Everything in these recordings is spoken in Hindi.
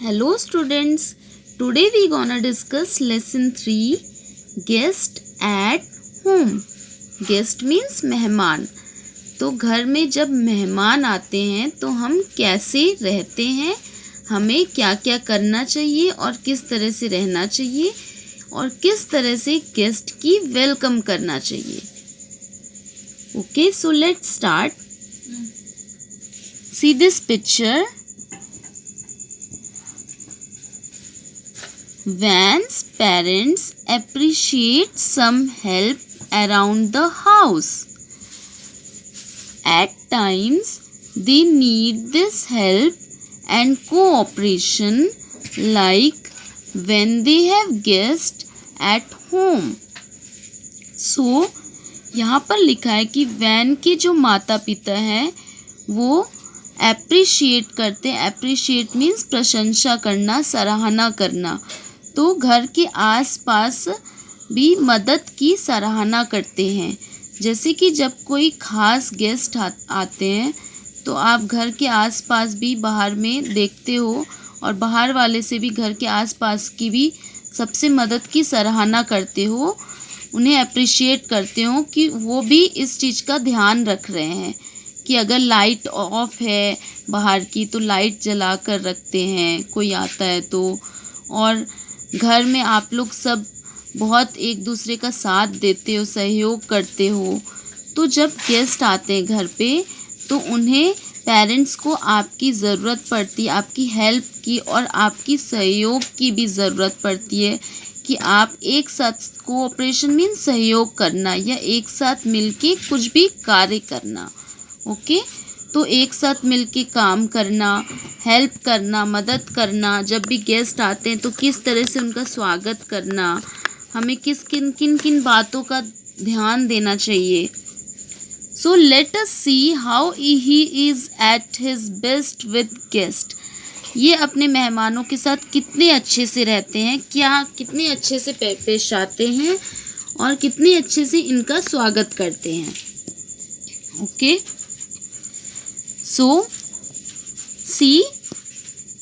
Hello students, today we gonna discuss lesson 3 guest at home. Guest means मेहमान. तो घर में जब मेहमान आते हैं तो हम कैसे रहते हैं, हमें क्या क्या करना चाहिए और किस तरह से रहना चाहिए और किस तरह से गेस्ट की वेलकम करना चाहिए. Okay, so let's start. See this picture. Van's parents appreciate some help around the house. At times, they need this help and cooperation, like when they have guests at home. So, यहाँ पर लिखा है कि वैन के जो माता पिता हैं वो एप्रिशिएट करते हैं. एप्रिशिएट मीन्स प्रशंसा करना, सराहना करना. तो घर के आसपास भी मदद की सराहना करते हैं. जैसे कि जब कोई ख़ास गेस्ट आते हैं तो आप घर के आसपास भी बाहर में देखते हो और बाहर वाले से भी घर के आसपास की भी सबसे मदद की सराहना करते हो, उन्हें अप्रिशिएट करते हो कि वो भी इस चीज़ का ध्यान रख रहे हैं कि अगर लाइट ऑफ है बाहर की तो लाइट जला कर रखते हैं कोई आता है तो. और घर में आप लोग सब बहुत एक दूसरे का साथ देते हो, सहयोग करते हो. तो जब गेस्ट आते हैं घर पे तो उन्हें पेरेंट्स को आपकी ज़रूरत पड़ती है, आपकी हेल्प की और आपकी सहयोग की भी ज़रूरत पड़ती है कि आप एक साथ कोऑपरेशन मीन सहयोग करना या एक साथ मिलके कुछ भी कार्य करना. ओके, तो एक साथ मिलके काम करना, हेल्प करना, मदद करना. जब भी गेस्ट आते हैं तो किस तरह से उनका स्वागत करना, हमें किन किन बातों का ध्यान देना चाहिए. So let us see how he is at his best with guest. ये अपने मेहमानों के साथ कितने अच्छे से रहते हैं, कितने अच्छे से पेश आते हैं और कितने अच्छे से इनका स्वागत करते हैं. ओके, सो सी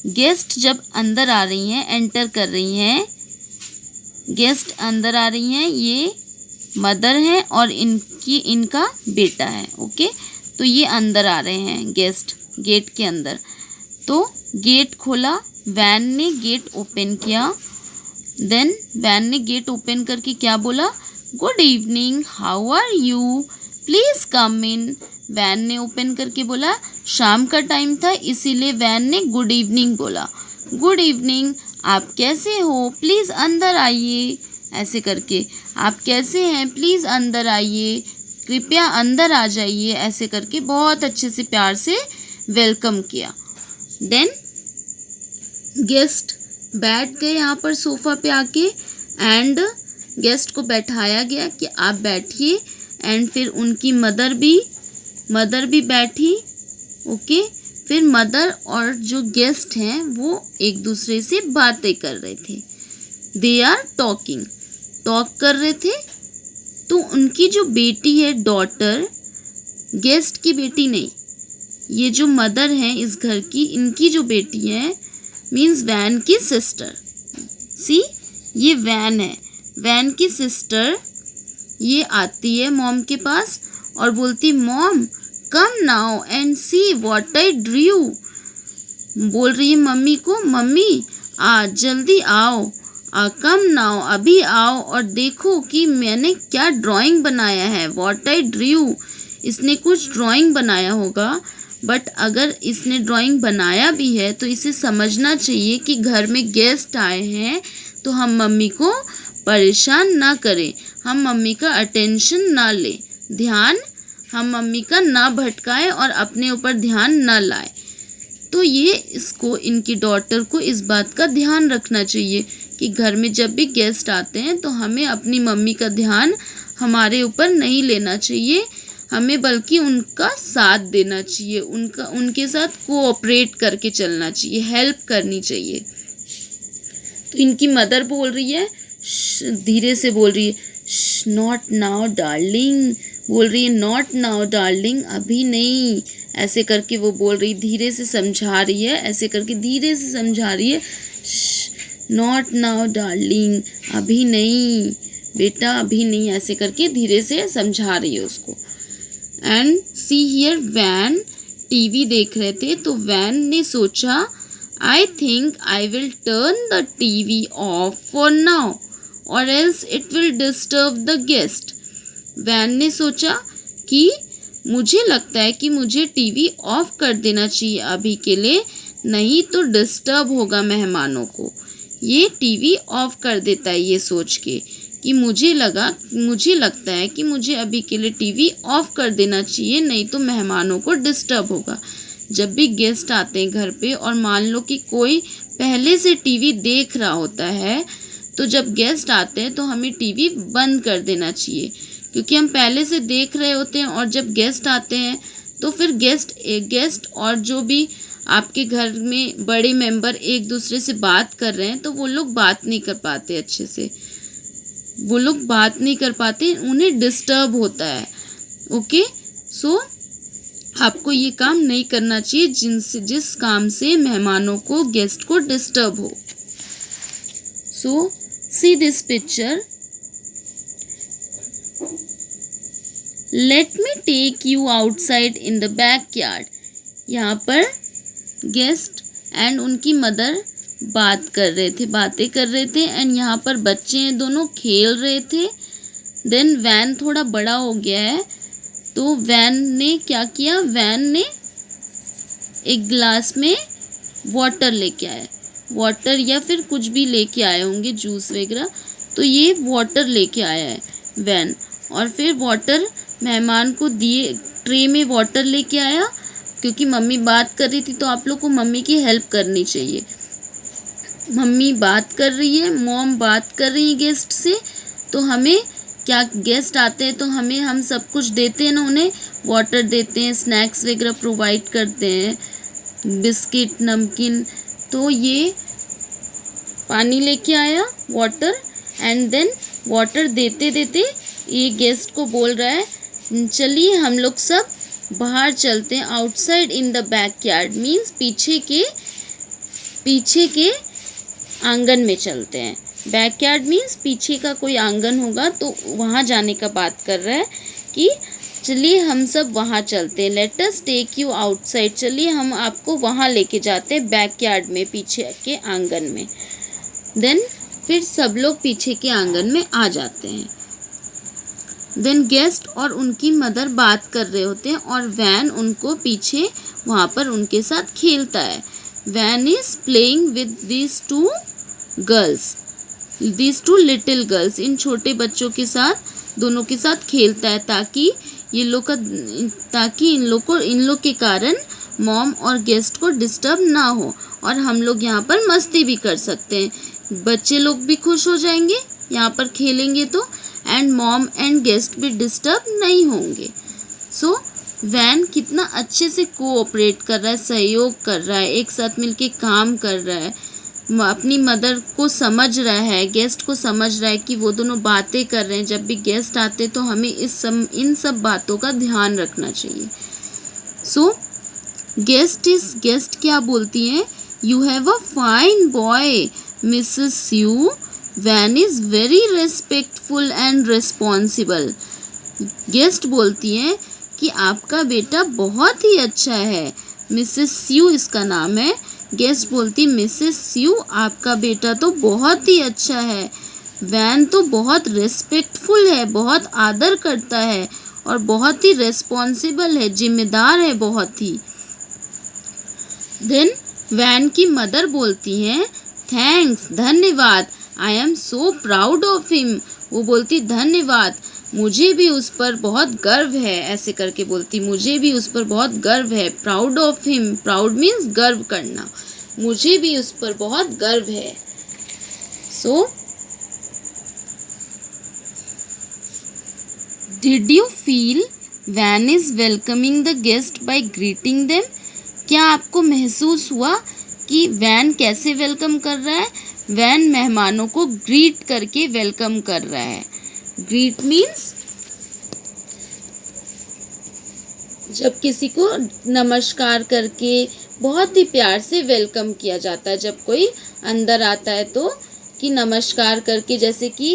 गेस्ट जब अंदर आ रही हैं, एंटर कर रही हैं, गेस्ट अंदर आ रही हैं, ये मदर हैं और इनका बेटा है. ओके, तो ये अंदर आ रहे हैं गेस्ट गेट के अंदर. तो गेट खोला, वैन ने गेट ओपन किया. देन वैन ने गेट ओपन करके क्या बोला, good evening, how are you, please come in. Van ने ओपन करके बोला, शाम का टाइम था इसीलिए वैन ने गुड इवनिंग बोला. गुड इवनिंग, आप कैसे हो, प्लीज़ अंदर आइए. ऐसे करके, आप कैसे हैं, प्लीज़ अंदर आइए, कृपया अंदर आ जाइए. ऐसे करके बहुत अच्छे से प्यार से वेलकम किया. देन गेस्ट बैठ गए यहाँ पर सोफ़ा पे आके एंड गेस्ट को बैठाया गया कि आप बैठिए. एंड फिर उनकी मदर भी बैठी. ओके, फिर मदर और जो गेस्ट हैं वो एक दूसरे से बातें कर रहे थे. दे आर टॉक कर रहे थे. तो उनकी जो बेटी है, डॉटर, गेस्ट की बेटी नहीं, ये जो मदर हैं इस घर की, इनकी जो बेटी है मीन्स वैन की सिस्टर. सी, ये वैन है, वैन की सिस्टर. ये आती है मॉम के पास और बोलती, mom come now and see what I drew. बोल रही है मम्मी को, मम्मी जल्दी आओ, कम नाउ, अभी आओ और देखो कि मैंने क्या ड्राइंग बनाया है. व्हाट आई ड्रू, इसने कुछ ड्राइंग बनाया होगा. बट अगर इसने ड्राइंग बनाया भी है तो इसे समझना चाहिए कि घर में गेस्ट आए हैं तो हम मम्मी को परेशान ना करें, हम मम्मी का अटेंशन ना लें, ध्यान हम मम्मी का ना भटकाएं और अपने ऊपर ध्यान ना लाएं. तो ये इसको, इनकी डॉटर को इस बात का ध्यान रखना चाहिए कि घर में जब भी गेस्ट आते हैं तो हमें अपनी मम्मी का ध्यान हमारे ऊपर नहीं लेना चाहिए, हमें बल्कि उनका साथ देना चाहिए, उनके साथ कोऑपरेट करके चलना चाहिए, हेल्प करनी चाहिए. तो इनकी मदर बोल रही है, धीरे से बोल रही है, नॉट नाउ डार्लिंग, बोल रही है नॉट नाउ डार्लिंग, अभी नहीं. ऐसे करके वो बोल रही, धीरे से समझा रही है, ऐसे करके धीरे से समझा रही है, नॉट नाउ डार्लिंग, अभी नहीं बेटा, अभी नहीं, ऐसे करके धीरे से समझा रही है उसको। And see here, Van TV देख रहे थे तो वैन ने सोचा, I think I will turn the TV off for now or else it will disturb the guest. Van ने सोचा कि मुझे लगता है कि मुझे टीवी ऑफ कर देना चाहिए अभी के लिए, नहीं तो डिस्टर्ब होगा मेहमानों को। ये टीवी ऑफ कर देता है ये सोच के कि मुझे लगता है कि मुझे अभी के लिए टीवी ऑफ कर देना चाहिए, नहीं तो मेहमानों को डिस्टर्ब होगा। जब भी गेस्ट आते हैं घर पे और मान लो कि कोई पहले से टीवी देख रहा होता है, तो जब गेस्ट आते हैं तो हमें टीवी बंद कर देना चाहिए, क्योंकि हम पहले से देख रहे होते हैं। और जब गेस्ट आते हैं तो फिर गेस्ट और जो भी आपके घर में बड़े मेंबर एक दूसरे से बात कर रहे हैं तो वो लोग बात नहीं कर पाते अच्छे से, वो लोग बात नहीं कर पाते, उन्हें डिस्टर्ब होता है। ओके, सो आपको ये काम नहीं करना चाहिए जिस काम से मेहमानों को, गेस्ट को डिस्टर्ब हो। So see this picture, let me take you outside in the backyard. यहाँ पर गेस्ट एंड उनकी मदर बातें कर रहे थे एंड यहाँ पर बच्चे हैं दोनों खेल रहे थे। देन वैन थोड़ा बड़ा हो गया है तो वैन ने क्या किया, वैन ने एक गिलास में वाटर लेके आया, वाटर या फिर कुछ भी लेके आए होंगे, जूस वगैरह, तो ये वाटर लेके आया है वैन। और फिर वाटर मेहमान को दिए, ट्रे में वाटर लेके आया, क्योंकि मम्मी बात कर रही थी तो आप लोग को मम्मी की हेल्प करनी चाहिए। मम्मी बात कर रही है, मॉम बात कर रही है गेस्ट से, तो हमें क्या, गेस्ट आते हैं तो हम सब कुछ देते हैं ना, उन्हें वाटर देते हैं, स्नैक्स वगैरह प्रोवाइड करते हैं, बिस्किट, नमकीन। तो ये पानी लेके आया वाटर, एंड देन वाटर देते देते ये गेस्ट को बोल रहा है, चलिए हम लोग सब बाहर चलते हैं, outside in the backyard, means पीछे के आंगन में चलते हैं। बैकयार्ड मीन्स पीछे का कोई आंगन होगा तो वहाँ जाने का बात कर रहा है कि चलिए हम सब वहाँ चलते हैं, let us take you outside, चलिए हम आपको वहाँ लेके जाते हैं बैकयार्ड में, पीछे के आंगन में। देन फिर सब लोग पीछे के आंगन में आ जाते हैं। देन गेस्ट और उनकी मदर बात कर रहे होते हैं और वैन उनको पीछे वहाँ पर उनके साथ खेलता है। Van is playing with these two little girls, इन छोटे बच्चों के साथ, दोनों के साथ खेलता है ताकि इन लोग के कारण मॉम और गेस्ट को डिस्टर्ब ना हो और हम लोग यहाँ पर मस्ती भी कर सकते हैं। बच्चे लोग भी खुश हो जाएंगे यहाँ पर खेलेंगे तो, एंड मॉम एंड गेस्ट भी डिस्टर्ब नहीं होंगे। सो वैन कितना अच्छे से कोऑपरेट कर रहा है, सहयोग कर रहा है, एक साथ मिलके काम कर रहा है, अपनी मदर को समझ रहा है, गेस्ट को समझ रहा है कि वो दोनों बातें कर रहे हैं। जब भी गेस्ट आते तो हमें इन सब बातों का ध्यान रखना चाहिए। सो गेस्ट क्या बोलती हैं, you have a fine boy Mrs you, van is very respectful and responsible. Guest बोलती हैं कि आपका बेटा बहुत ही अच्छा है, मिसेस यू इसका नाम है। गेस्ट बोलती, मिसेस यू आपका बेटा तो बहुत ही अच्छा है, वैन तो बहुत रिस्पेक्टफुल है, बहुत आदर करता है और बहुत ही रिस्पॉन्सिबल है, जिम्मेदार है बहुत ही। देन वैन की मदर बोलती हैं, थैंक्स, धन्यवाद, I am so proud of him. वो बोलती धन्यवाद, मुझे भी उस पर बहुत गर्व है, ऐसे करके बोलती, मुझे भी उस पर बहुत गर्व है। Proud of him, proud means गर्व करना, मुझे भी उस पर बहुत गर्व है। So did you feel Van is welcoming the guest by greeting them? क्या आपको महसूस हुआ कि वैन कैसे वेलकम कर रहा है? वैन मेहमानों को ग्रीट करके वेलकम कर रहा है। ग्रीट मीन्स जब किसी को नमस्कार करके बहुत ही प्यार से वेलकम किया जाता है, जब कोई अंदर आता है तो कि नमस्कार करके, जैसे कि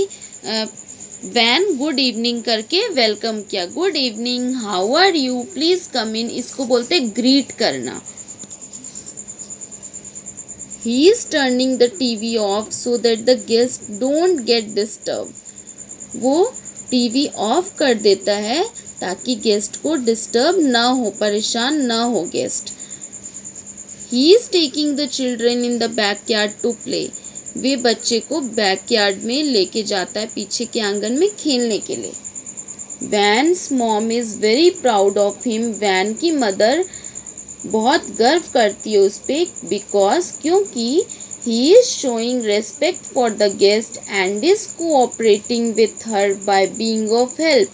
वैन गुड इवनिंग करके वेलकम किया, good evening, how are you, please come in, इसको बोलते हैं ग्रीट करना। He is turning the TV off so that the guests don't get disturbed. वो टीवी ऑफ कर देता है ताकि गेस्ट को डिस्टर्ब ना हो, परेशान ना हो guest. He is taking the children in the backyard to play. वे बच्चे को बैकयार्ड में लेके जाता है, पीछे के आंगन में खेलने के लिए। Van's mom is very proud of him. Van की मदर बहुत गर्व करती है उस पे, बिकॉज क्योंकि he is showing respect for the guest and is cooperating with her by being of help,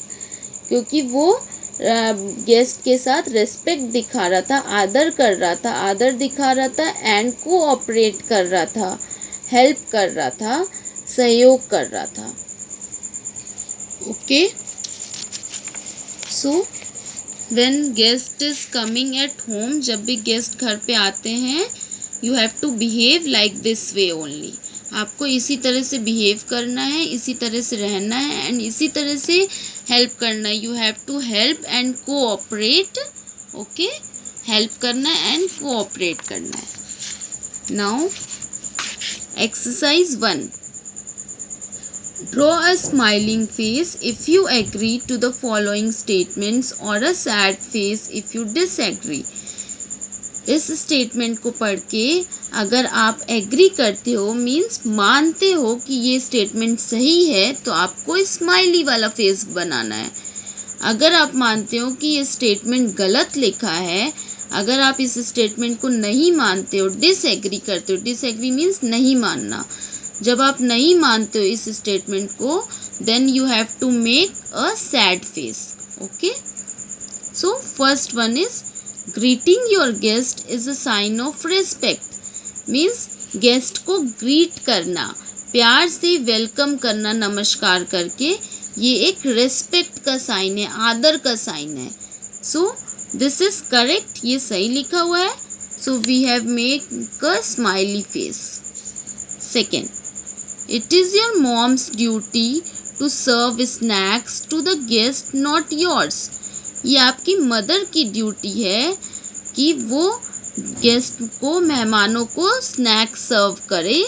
क्योंकि वो गेस्ट के साथ रेस्पेक्ट दिखा रहा था, आदर कर रहा था, आदर दिखा रहा था, एंड कोऑपरेट कर रहा था, हेल्प कर रहा था, सहयोग कर रहा था। Okay, so When guest is coming at home, जब भी गेस्ट घर पे आते हैं, you have to behave like this way only. आपको इसी तरह से बिहेव करना है, इसी तरह से रहना है, एंड इसी तरह से हेल्प करना है। You have to help and cooperate. Okay, help करना है एंड कोऑपरेट करना है। Now exercise 1, Draw a smiling face if you agree to the following statements or a sad face if you disagree. इस स्टेटमेंट को पढ़ के अगर आप एग्री करते हो, मीन्स मानते हो कि ये स्टेटमेंट सही है, तो आपको स्माइली वाला फेस बनाना है। अगर आप मानते हो कि ये स्टेटमेंट गलत लिखा है, अगर आप इस स्टेटमेंट को नहीं मानते हो, डिसएग्री करते हो, डिसएग्री मीन्स नहीं मानना, जब आप नहीं मानते हो इस स्टेटमेंट को, then you have to make a sad face. Okay, so first one is greeting your guest is a sign of respect, means guest को ग्रीट करना, प्यार से वेलकम करना नमस्कार करके, ये एक रिस्पेक्ट का साइन है, आदर का साइन है। सो दिस इज करेक्ट, ये सही लिखा हुआ है। So we have make a smiley face. Second, It is your mom's duty to serve snacks to the guest, not yours. ये आपकी मदर की ड्यूटी है कि वो गेस्ट को, मेहमानों को स्नैक सर्व करे।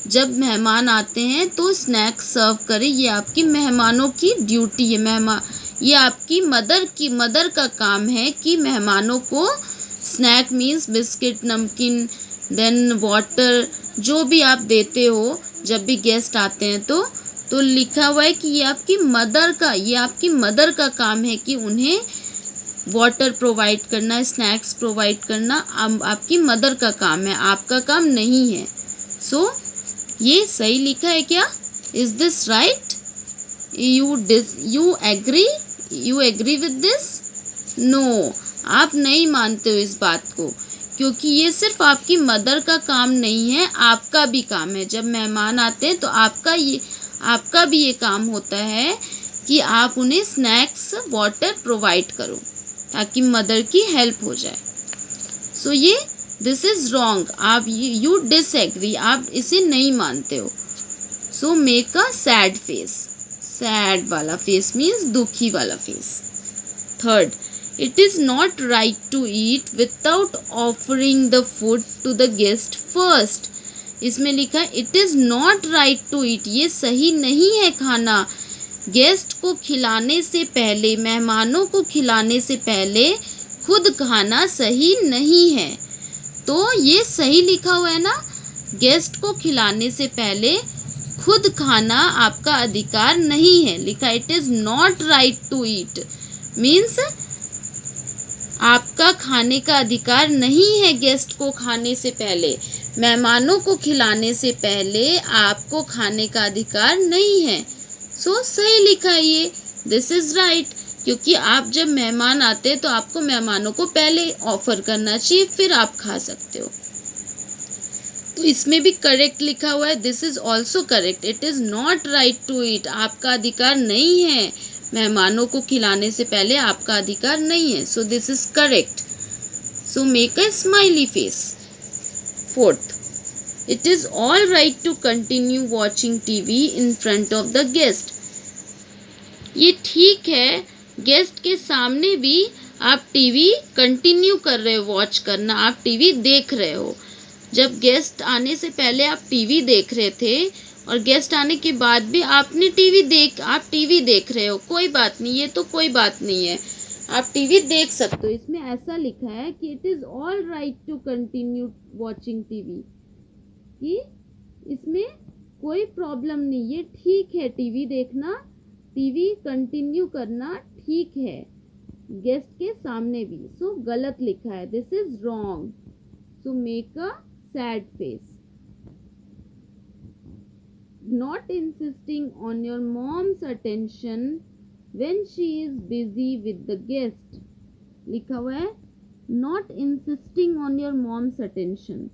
जब मेहमान आते हैं तो स्नैक सर्व करे, ये आपकी मेहमानों की ड्यूटी है। ये आपकी मदर का काम है कि मेहमानों को स्नैक मीन्स बिस्किट, नमकीन, देन वाटर, जो भी आप देते हो जब भी गेस्ट आते हैं तो लिखा हुआ है कि ये आपकी मदर का काम है कि उन्हें वाटर प्रोवाइड करना, स्नैक्स प्रोवाइड करना आपकी मदर का काम है, आपका काम नहीं है। सो ये सही लिखा है क्या? Is this right? You agree with this? No, आप नहीं मानते हो इस बात को, क्योंकि ये सिर्फ आपकी मदर का काम नहीं है, आपका भी काम है। जब मेहमान आते हैं तो आपका भी ये काम होता है कि आप उन्हें स्नैक्स, वाटर प्रोवाइड करो ताकि मदर की हेल्प हो जाए। सो ये दिस इज रॉन्ग, आप यू डिसएग्री, आप इसे नहीं मानते हो। सो make a sad face, sad वाला फेस मीन्स दुखी वाला face. Third, It is not right to eat without offering the food to the guest first. इसमें लिखा है It is not right to eat, ये सही नहीं है खाना। गेस्ट को खिलाने से पहले, मेहमानों को खिलाने से पहले खुद खाना सही नहीं है। तो ये सही लिखा हुआ है ना, गेस्ट को खिलाने से पहले खुद खाना आपका अधिकार नहीं है। लिखा It is not right to eat means आपका खाने का अधिकार नहीं है गेस्ट को खाने से पहले, मेहमानों को खिलाने से पहले आपको खाने का अधिकार नहीं है। सो सही लिखा है ये, दिस इज राइट, क्योंकि आप जब मेहमान आते हैं तो आपको मेहमानों को पहले ऑफर करना चाहिए, फिर आप खा सकते हो। तो इसमें भी करेक्ट लिखा हुआ है, this is also correct, it is not right to eat, आपका अधिकार नहीं है मेहमानों को खिलाने से पहले आपका अधिकार नहीं है. सो this is correct. So make a smiley face. Fourth, it is all right to continue watching TV in front of the guest. ये ठीक है गेस्ट के सामने भी आप टीवी कंटिन्यू कर रहे हो वॉच करना, आप टीवी देख रहे हो. जब गेस्ट आने से पहले आप टीवी देख रहे थे और गेस्ट आने के बाद भी आप टीवी देख रहे हो, कोई बात नहीं, ये तो कोई बात नहीं है, आप टीवी देख सकते हो. इसमें ऐसा लिखा है कि it is all right to continue watching TV, कि इसमें कोई प्रॉब्लम नहीं है, ठीक है टीवी देखना, टीवी कंटिन्यू करना ठीक है गेस्ट के सामने भी. सो गलत लिखा है, this is wrong. So make a sad face. Not insisting on your mom's attention when she is busy with the guest. लिखा हुआ है not insisting on your mom's attention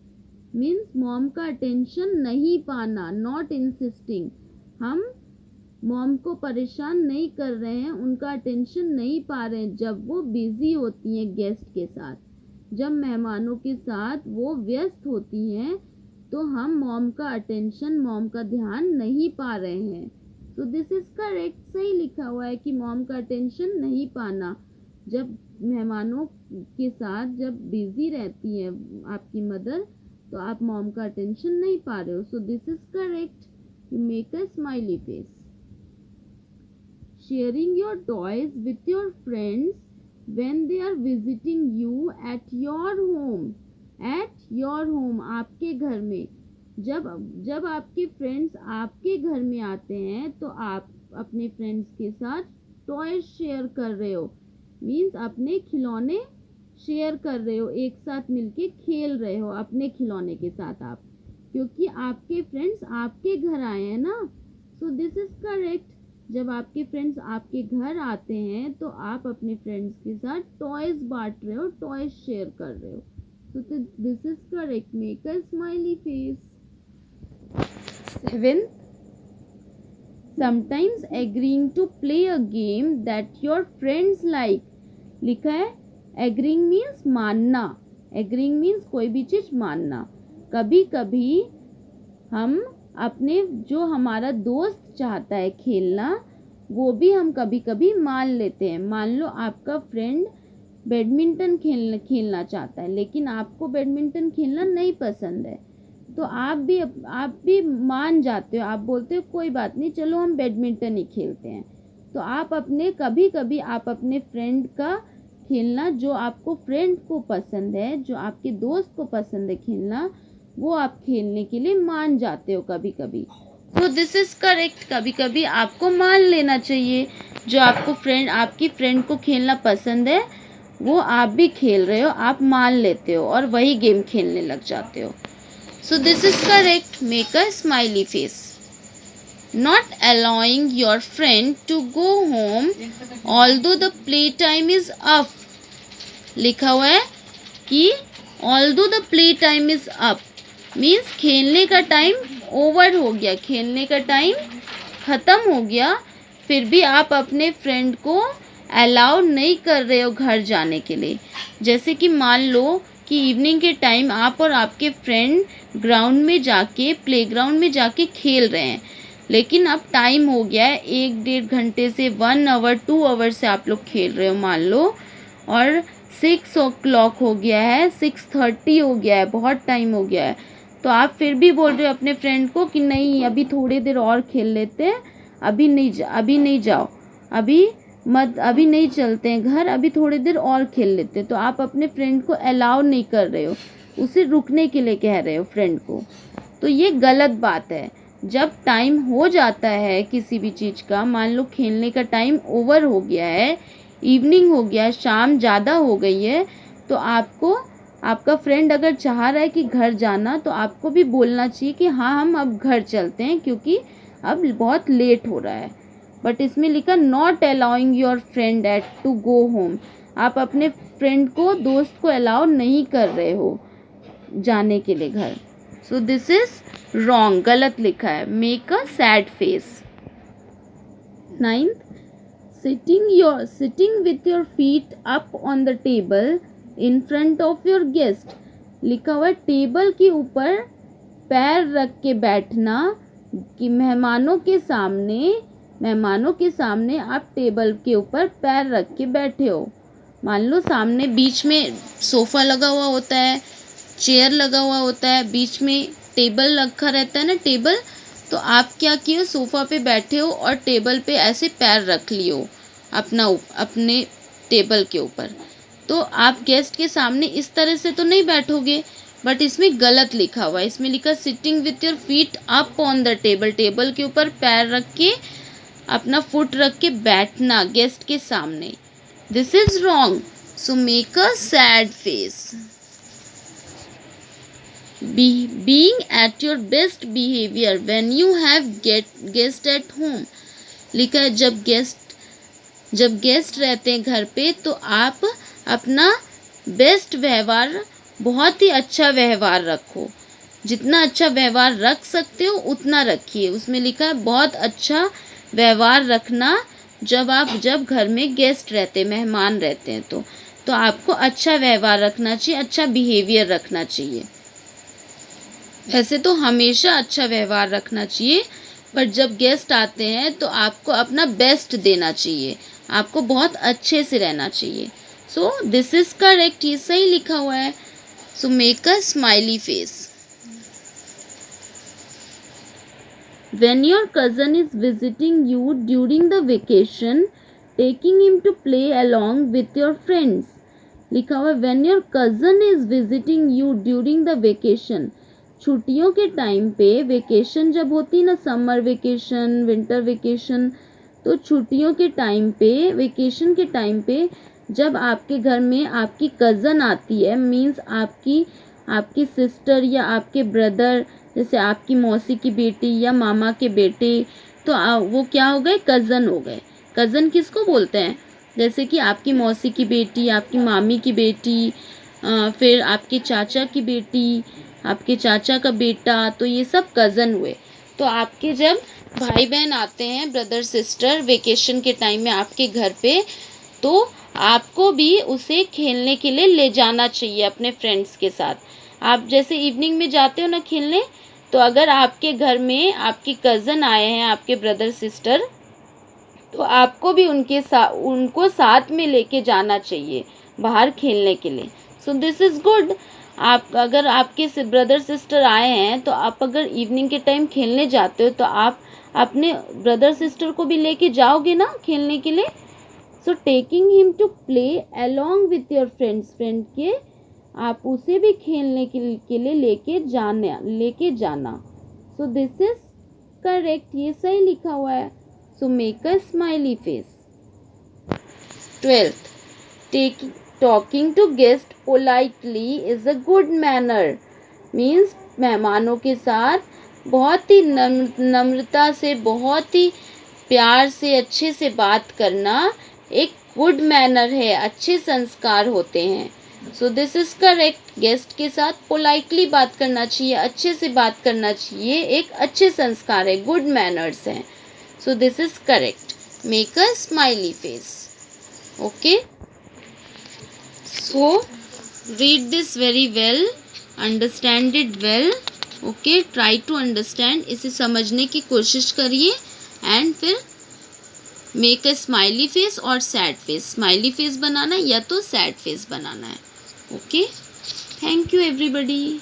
means mom का अटेंशन नहीं पाना. नॉट इंसिस्टिंग, हम मॉम को परेशान नहीं कर रहे हैं, उनका अटेंशन नहीं पा रहे हैं जब वो बिजी होती हैं गेस्ट के साथ, जब मेहमानों के साथ वो व्यस्त होती हैं तो हम मॉम का अटेंशन, मॉम का ध्यान नहीं पा रहे हैं. तो दिस इज करेक्ट. सही लिखा हुआ है कि मॉम का अटेंशन नहीं पाना, जब मेहमानों के साथ जब बिजी रहती है आपकी मदर तो आप मॉम का अटेंशन नहीं पा रहे हो. So this is correct. You make a smiley face. Sharing your toys with your friends when they are visiting you at your home. At your home, आपके घर में. जब आपके फ्रेंड्स आपके घर में आते हैं तो आप अपने फ्रेंड्स के साथ टॉयज शेयर कर रहे हो, मीन्स अपने खिलौने शेयर कर रहे हो, एक साथ मिलके खेल रहे हो अपने खिलौने के साथ आप, क्योंकि आपके फ्रेंड्स आपके घर आए हैं ना. सो दिस इज करेक्ट. जब आपके फ्रेंड्स आपके घर आते हैं तो आप अपने फ्रेंड्स के साथ टॉयज बांट रहे हो, टॉयज शेयर कर रहे हो. So this is correct. Make a smiley face. 7. Sometimes agreeing to play a game that your friends like. लिखा है agreeing means मानना. agreeing means कोई भी चीज़ मानना. कभी कभी हम अपने जो हमारा दोस्त चाहता है खेलना वो भी हम कभी कभी मान लेते हैं. मान लो आपका फ्रेंड बैडमिंटन खेलना चाहता है लेकिन आपको बैडमिंटन खेलना नहीं पसंद है तो आप भी मान जाते हो, आप बोलते हो कोई बात नहीं, चलो हम बैडमिंटन ही खेलते हैं. तो आप कभी कभी आप अपने फ्रेंड का खेलना जो आपको फ्रेंड को पसंद है, जो आपके दोस्त को पसंद है खेलना, वो आप खेलने के लिए मान जाते हो कभी कभी. तो दिस इज करेक्ट. कभी कभी आपको मान लेना चाहिए, जो आपकी फ्रेंड को खेलना पसंद है वो आप भी खेल रहे हो, आप मान लेते हो और वही गेम खेलने लग जाते हो. So this is correct. Make a smiley face. Not allowing your friend to go home although the playtime is up. लिखा हुआ है कि although the playtime is up means खेलने का टाइम ओवर हो गया, खेलने का टाइम ख़त्म हो गया, फिर भी आप अपने फ्रेंड को अलाउ नहीं कर रहे हो घर जाने के लिए. जैसे कि मान लो कि इवनिंग के टाइम आप और आपके फ्रेंड प्लेग्राउंड में जाके खेल रहे हैं, लेकिन अब टाइम हो गया है 1-1.5 घंटे से 1 आवर 2 आवर से आप लोग खेल रहे हो मान लो, और 6 o'clock हो गया है, 6:30 हो गया है, बहुत टाइम हो गया है. तो आप फिर भी बोल रहे हो अपने फ्रेंड को कि नहीं अभी थोड़ी देर और खेल लेते हैं, अभी नहीं जाओ, अभी नहीं चलते हैं घर, अभी थोड़ी देर और खेल लेते हैं. तो आप अपने फ्रेंड को अलाउ नहीं कर रहे हो, उसे रुकने के लिए कह रहे हो फ्रेंड को. तो ये गलत बात है. जब टाइम हो जाता है किसी भी चीज़ का, मान लो खेलने का टाइम ओवर हो गया है, इवनिंग हो गया है, शाम ज़्यादा हो गई है, तो आपका फ्रेंड अगर चाह रहा है कि घर जाना तो आपको भी बोलना चाहिए कि हाँ हम अब घर चलते हैं क्योंकि अब बहुत लेट हो रहा है. बट इसमें लिखा not allowing your friend to go home. आप अपने फ्रेंड को, दोस्त को अलाउ नहीं कर रहे हो जाने के लिए घर. सो दिस इज रॉन्ग, गलत लिखा है. Make a sad face. 9th, sitting with your feet up on the table in front of your guest. लिखा हुआ है टेबल के ऊपर पैर रख के बैठना कि मेहमानों के सामने आप टेबल के ऊपर पैर रख के बैठे हो। मान लो सामने बीच में सोफ़ा लगा हुआ होता है, चेयर लगा हुआ होता है, बीच में टेबल रखा रहता है ना टेबल, तो आप क्या किए सोफ़ा पे बैठे हो और टेबल पे ऐसे पैर रख लिए हो अपने टेबल के ऊपर। तो आप गेस्ट के सामने इस तरह से तो नहीं बैठोगे, बट इसमें गलत लिखा हुआ है। इसमें लिखा sitting with your feet up on the table, table के ऊपर पैर रख के अपना फुट रख के बैठना गेस्ट के सामने। This is wrong, so make a sad face. Being at your best behavior when you have guest at home। लिखा है जब गेस्ट रहते हैं घर पे तो आप अपना बेस्ट व्यवहार, बहुत ही अच्छा व्यवहार रखो। जितना अच्छा व्यवहार रख सकते हो उतना रखिए। उसमें लिखा है बहुत अच्छा व्यवहार रखना जब घर में गेस्ट रहते, मेहमान रहते हैं तो आपको अच्छा व्यवहार रखना चाहिए, अच्छा बिहेवियर रखना चाहिए। ऐसे तो हमेशा अच्छा व्यवहार रखना चाहिए, पर जब गेस्ट आते हैं तो आपको अपना बेस्ट देना चाहिए, आपको बहुत अच्छे से रहना चाहिए। सो दिस इज करेक्ट, ये सही लिखा हुआ है। So make a smiley face. When your cousin is visiting you during the vacation, taking him to play along with your friends। लिखा हुआ है when your cousin is visiting you during the vacation। छुट्टियों के टाइम पे, वेकेशन जब होती ना, समर वेकेशन, विंटर वेकेशन, तो छुट्टियों के टाइम पे, वेकेशन के टाइम पे जब आपके घर में आपकी कज़न आती है, मीन्स आपकी सिस्टर या आपके ब्रदर, जैसे आपकी मौसी की बेटी या मामा के बेटे, तो वो क्या हो गए, कज़न हो गए। कज़न किसको बोलते हैं? जैसे कि आपकी मौसी की बेटी, आपकी मामी की बेटी, फिर आपके चाचा की बेटी, आपके चाचा का बेटा, तो ये सब कज़न हुए। तो आपके जब भाई बहन आते हैं, ब्रदर सिस्टर, वेकेशन के टाइम में आपके घर पे, तो आपको भी उसे खेलने के लिए ले जाना चाहिए अपने फ्रेंड्स के साथ। आप जैसे इवनिंग में जाते हो ना खेलने, तो अगर आपके घर में आपकी कज़न आए हैं, आपके ब्रदर सिस्टर, तो आपको भी उनको साथ में लेके जाना चाहिए बाहर खेलने के लिए। So this is good. आप अगर आपके ब्रदर सिस्टर आए हैं तो आप अगर इवनिंग के टाइम खेलने जाते हो तो आप अपने ब्रदर सिस्टर को भी लेके जाओगे ना खेलने के लिए। So taking him to play along with your friends, friend के आप उसे भी खेलने के लिए लेके जाना। सो दिस इज करेक्ट, ये सही लिखा हुआ है। So make a smiley face. 12th, talking to guest politely is a good manner. Means मेहमानों के साथ बहुत ही नम्रता से, बहुत ही प्यार से, अच्छे से बात करना एक गुड मैनर है, अच्छे संस्कार होते हैं। सो दिस इज करेक्ट। गेस्ट के साथ पोलाइटली बात करना चाहिए, अच्छे से बात करना चाहिए, एक अच्छे संस्कार है, गुड मैनर्स हैं। सो this is correct. Make a smiley face. Okay, so read this very well, understand it well, okay, try to understand, इसे समझने की कोशिश करिए, एंड फिर मेक अ स्माइली फेस और सैड फेस। स्माइली फेस बनाना या तो सैड फेस बनाना है। Okay, thank you everybody.